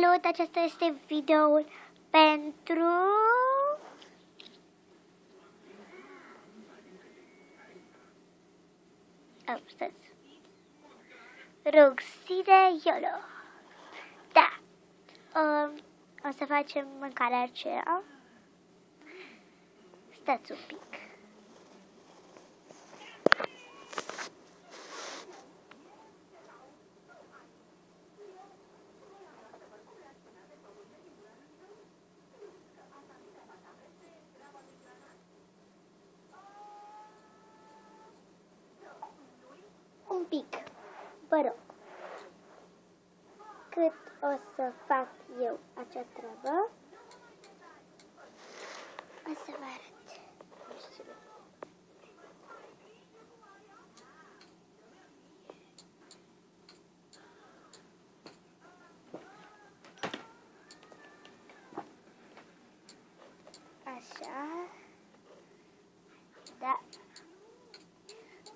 Salut! Acesta este videoul pentru Ruxide YOLO. Da. O să facem mâncarea aceea. Stați un pic. Un pic, vă rog. Cât o să fac eu acea treabă, o să vă arăt. Așa. Da.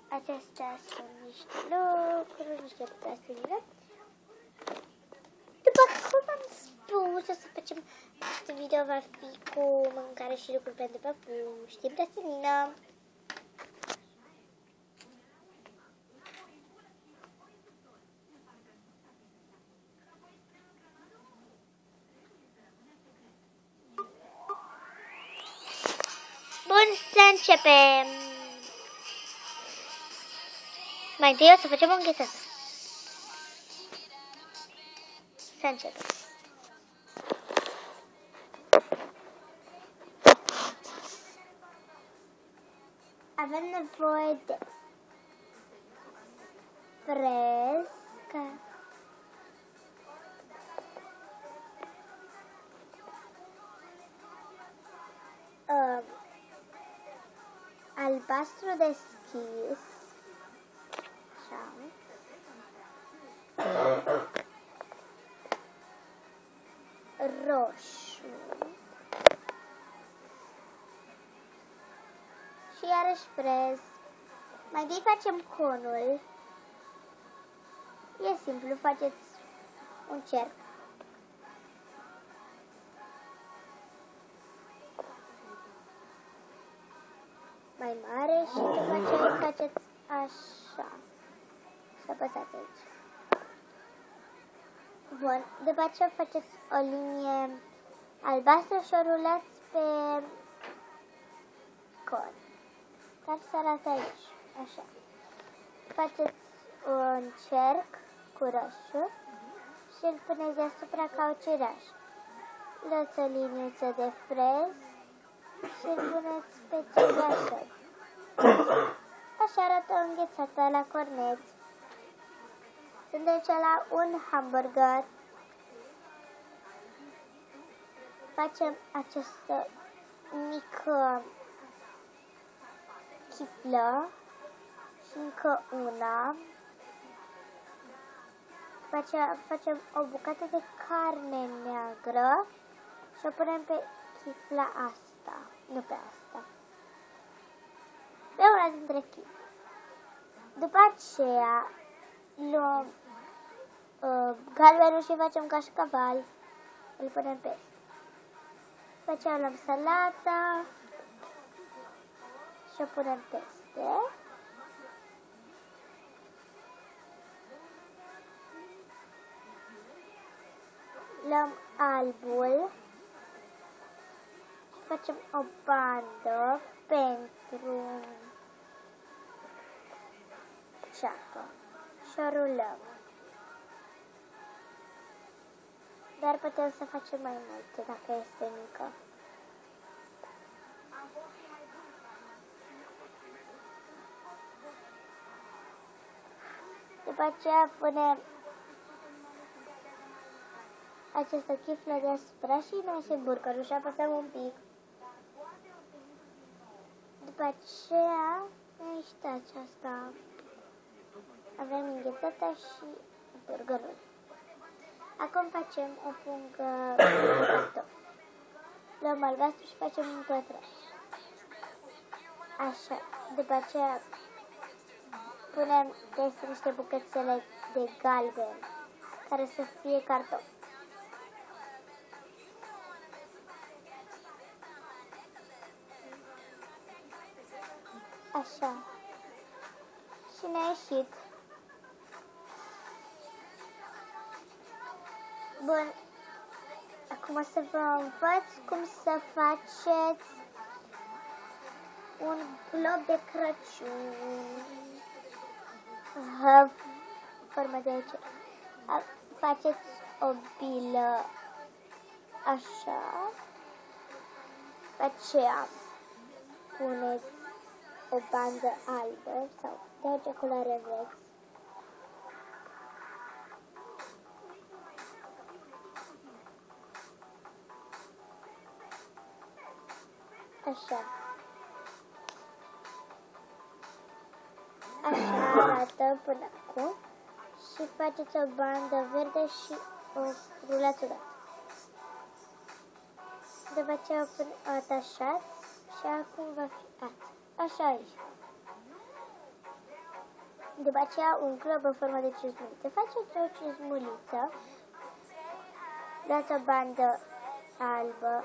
Acestea sunt niște lucruri, niște plastilini. După cum am spus, o să facem acest video, va fi cu mâncare și lucruri pentru păpuși, din plastilină. Bun, să începem! Mai întâi o să facem o înghețată. Să începem. Avem nevoie de frescă, albastru deschis, roșu și iarăși frez. Mai întâi facem conul. E simplu, faceți un cerc. Mai mare și după aceea faceți așa. Și apăsați aici. Bun, după aceea faceți o linie albastră și o rulați pe con. Care să arate aici, așa. Faceți un cerc cu roșu și îl puneți deasupra ca o cireaș. Luați o liniuță de frez și îl puneți pe cireașă. Așa arată înghețata la corneți. Sunteți la un hamburger. Facem această mică chiflă și încă una. După aceea facem o bucată de carne neagră și o punem pe chifla asta. Nu pe asta. Pe una dintre chifle. După aceea luăm galbenul și facem cașcaval. Îl punem pe asta. După aceea luăm salata și o punem peste. Luăm albul și facem o bandă pentru ceapă și o rulăm. Dar putem să facem mai multe dacă este mică. După aceea punem această chiflă deasupra și ieșim burgerul și apăsăm un pic. După aceea este aceasta. Avem înghețata și burgerul. Acum facem o pungă de cartofi. Luăm albastru și facem un pătraș. Așa. După aceea punem peste niște bucățele de galben care să fie cartofi. Așa. Și ne-a ieșit. Bun. Acum o să vă învăț cum să faceți un glob de Crăciun. Formă de ce? Faceți o bilă așa. Pe aceea puneți o bandă albă sau de orice culoare vreți. Așa. Așa arată până acum. Și faceți o bandă verde și o rulați odată. După aceea o atașați și acum va fi așa aici. După aceea un glob în formă de cizmuliță. Faceți o cizmuliță, dați o bandă albă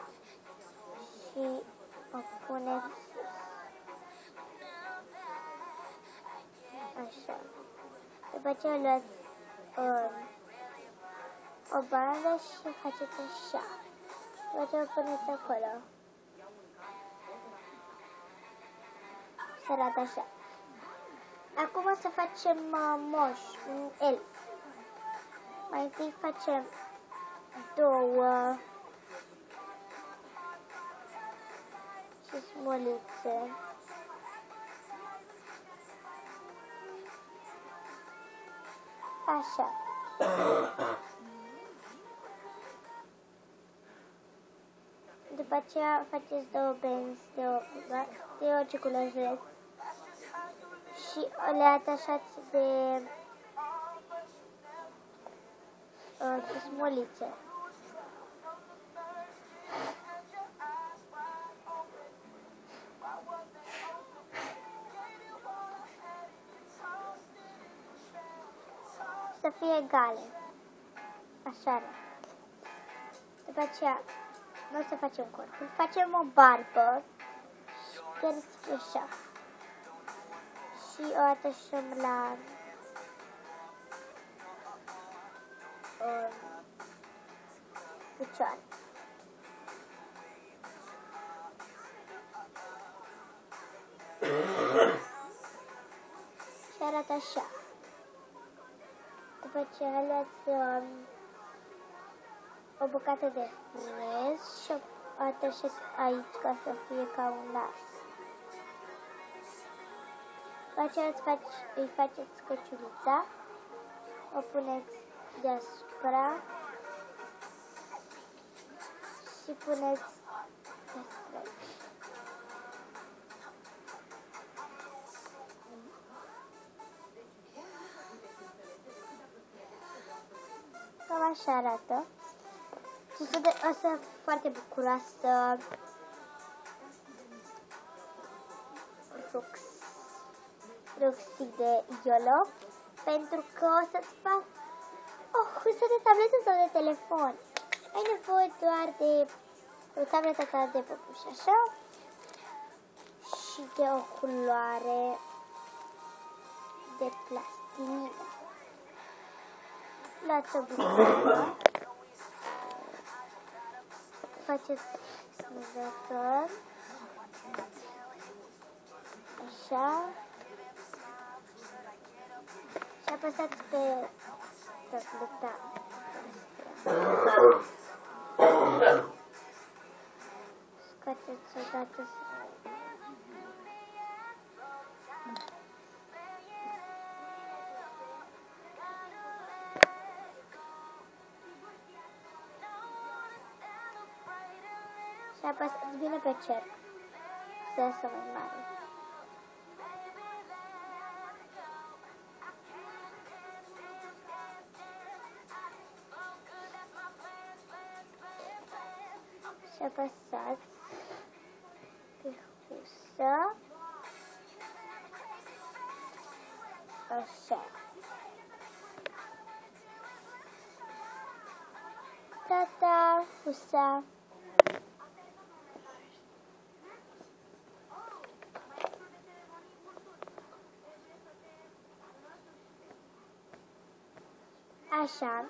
și o puneți așa. După aceea luați o bandă și faceți așa. După aceea o puneți acolo. Se arată așa. Acum o să facem moș, un elf. Mai întâi facem două cizmulițe. Așa. După aceea faceți două benzi de orice culoare vreți și le atașați de cizmulițe. Să fie egale. Așa arată. După aceea, noi să facem corpul. Facem o barbă și chiar așa. Și o atașăm la picioare. Și arată așa. După ce luați o bucată de frez și o atașați aici ca să fie ca un nas. După aceea îi faceți căciulița, o puneți deasupra și puneți deasupra aici. Cam așa arată. Și o să fiu foarte bucuroasă. Ruxi de YOLO. Pentru că o să-ți fac o husă de tabletă sau de telefon. Ai nevoie doar de o tabletă ta de păpuș, așa. Și de o culoare de plastilină. Luați o bucată. Faceți smuzător. Așa. Și apăsați pe tableta. Scoateți odată. Și apăsați bine pe cerc. Să iasă mai mare. Și apăsați pe husă. Așa. Gata, husa. Așa.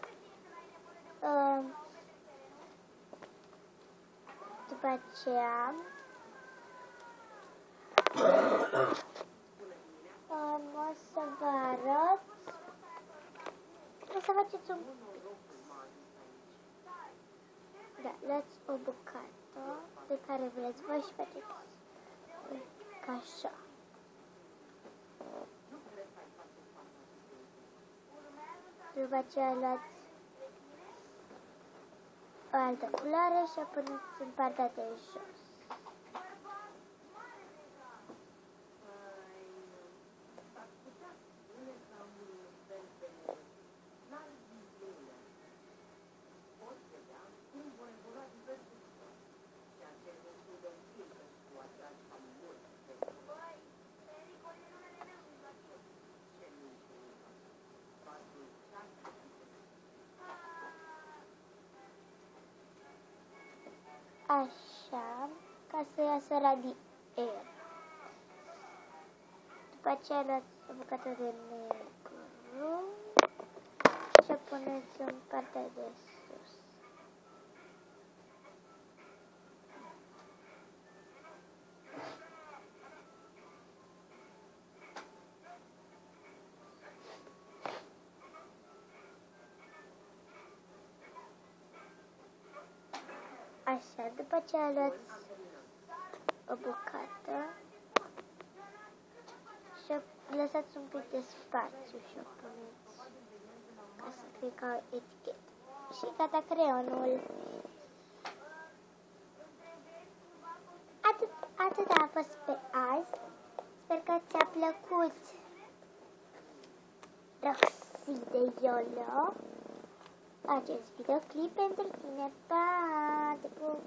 După aceea o să vă arăt. O să faceți un pix. Da, luați o bucată de care vreți voi și faceți ca așa. După aceea luați o altă culoare și o puneți în partea de jos. Așa, ca să iasă radier. După aceea luați o bucată de negru și o puneți în partea de sus. Așa, după aceea luați o bucată și o lăsați un pic de spațiu și o puneți ca să fie ca o etichetă. Și gata creionul. Atât a fost pe azi. Sper că ți-a plăcut Roxy de Iolo acest videoclip pentru tine. Pa! Te pup!